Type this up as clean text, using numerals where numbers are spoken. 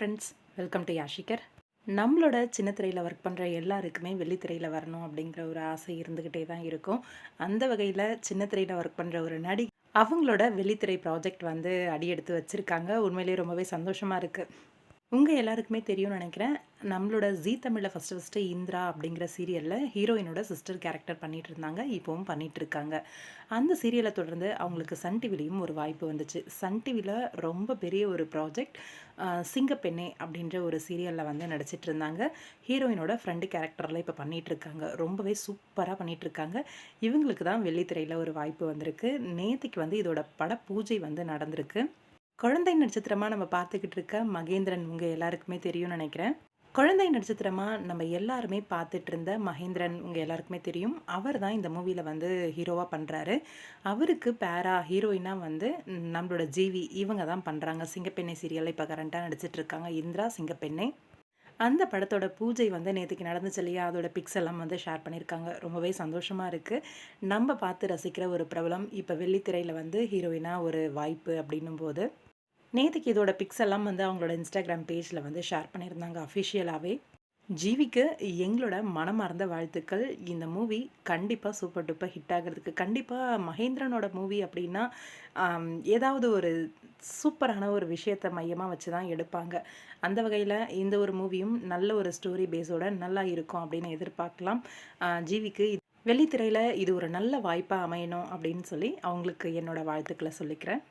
Friends, welcome to யாஷிகர். நம்மளோட சின்ன திரையில் ஒர்க் பண்ணுற எல்லாருக்குமே வெள்ளித்திரையில் வரணும் அப்படிங்கிற ஒரு ஆசை இருந்துக்கிட்டே தான் இருக்கும். அந்த வகையில் சின்ன திரையில் ஒர்க் பண்ணுற ஒரு நடிகை அவங்களோட வெள்ளித்திரை ப்ராஜெக்ட் வந்து அடியெடுத்து வச்சுருக்காங்க. உண்மையிலேயே ரொம்பவே சந்தோஷமாக இருக்குது. உங்கள் எல்லாருக்குமே தெரியும்னு நினைக்கிறேன். நம்மளோட ஜீ தமிழில் ஃபஸ்ட்டு இந்திரா அப்படிங்கிற சீரியலில் ஹீரோயினோட சிஸ்டர் கேரக்டர் பண்ணிகிட்டு இருந்தாங்க. இப்போவும் பண்ணிகிட்ருக்காங்க. அந்த சீரியலை தொடர்ந்து அவங்களுக்கு சன் டிவிலையும் ஒரு வாய்ப்பு வந்துச்சு. சன் டிவியில் ரொம்ப பெரிய ஒரு ப்ராஜெக்ட் சிங்கப்பெண்ணே அப்படின்ற ஒரு சீரியலில் வந்து நடிச்சிட்டு இருந்தாங்க. ஹீரோயினோட ஃப்ரெண்டு கேரக்டரில் இப்போ பண்ணிகிட்ருக்காங்க. ரொம்பவே சூப்பராக பண்ணிகிட்ருக்காங்க. இவங்களுக்கு தான் வெள்ளித்திரையில் ஒரு வாய்ப்பு வந்திருக்கு. நேற்றுக்கு வந்து இதோட பட பூஜை வந்து நடந்திருக்கு. குழந்தை நட்சத்திரமா நம்ம பார்த்துக்கிட்டு இருக்க மகேந்திரன் உங்கள் எல்லாருக்குமே தெரியும்னு நினைக்கிறேன். குழந்தை நட்சத்திரமா நம்ம எல்லாருமே பார்த்துட்டு இருந்த மகேந்திரன் உங்கள் எல்லாருக்குமே தெரியும். அவர் தான் இந்த மூவியில் வந்து ஹீரோவாக பண்ணுறாரு. அவருக்கு பேரா ஹீரோயினாக வந்து நம்மளோட ஜீவி இவங்க தான் பண்ணுறாங்க. சிங்கப்பெண்ணை சீரியலில் இப்போ கரண்ட்டாக நடிச்சிட்டு இருக்காங்க இந்திரா சிங்கப்பெண்ணை. அந்த படத்தோட பூஜை வந்து நேற்றுக்கு நடந்துச்சு இல்லையா, அதோட பிக்ஸ் எல்லாம் வந்து ஷேர் பண்ணியிருக்காங்க. ரொம்பவே சந்தோஷமாக இருக்குது. நம்ம பார்த்து ரசிக்கிற ஒரு பிரபலம் இப்போ வெள்ளித்திரையில் வந்து ஹீரோயினாக ஒரு வாய்ப்பு அப்படின்னும் போது நேற்றுக்கு இதோட பிக்ஸ் எல்லாம் வந்து அவங்களோட இன்ஸ்டாகிராம் பேஜில் வந்து ஷேர் பண்ணியிருந்தாங்க அஃபிஷியலாகவே. ஜீவிக்கு எங்களோட மனமார்ந்த வாழ்த்துக்கள். இந்த மூவி கண்டிப்பாக சூப்பர் டூப்பர் ஹிட் ஆகிறதுக்கு கண்டிப்பாக மகேந்திரனோட மூவி அப்படின்னா ஏதாவது ஒரு சூப்பரான ஒரு விஷயத்தை மையமாக வச்சு தான் எடுப்பாங்க. அந்த வகையில் இந்த ஒரு மூவியும் நல்ல ஒரு ஸ்டோரி பேஸோட நல்லா இருக்கும் அப்படின்னு எதிர்பார்க்கலாம். ஜீவிக்கு வெள்ளித்திரையில் இது ஒரு நல்ல வாய்ப்பாக அமையணும் அப்படின்னு சொல்லி அவங்களுக்கு என்னோடய வாழ்த்துக்களை சொல்லிக்கிறேன்.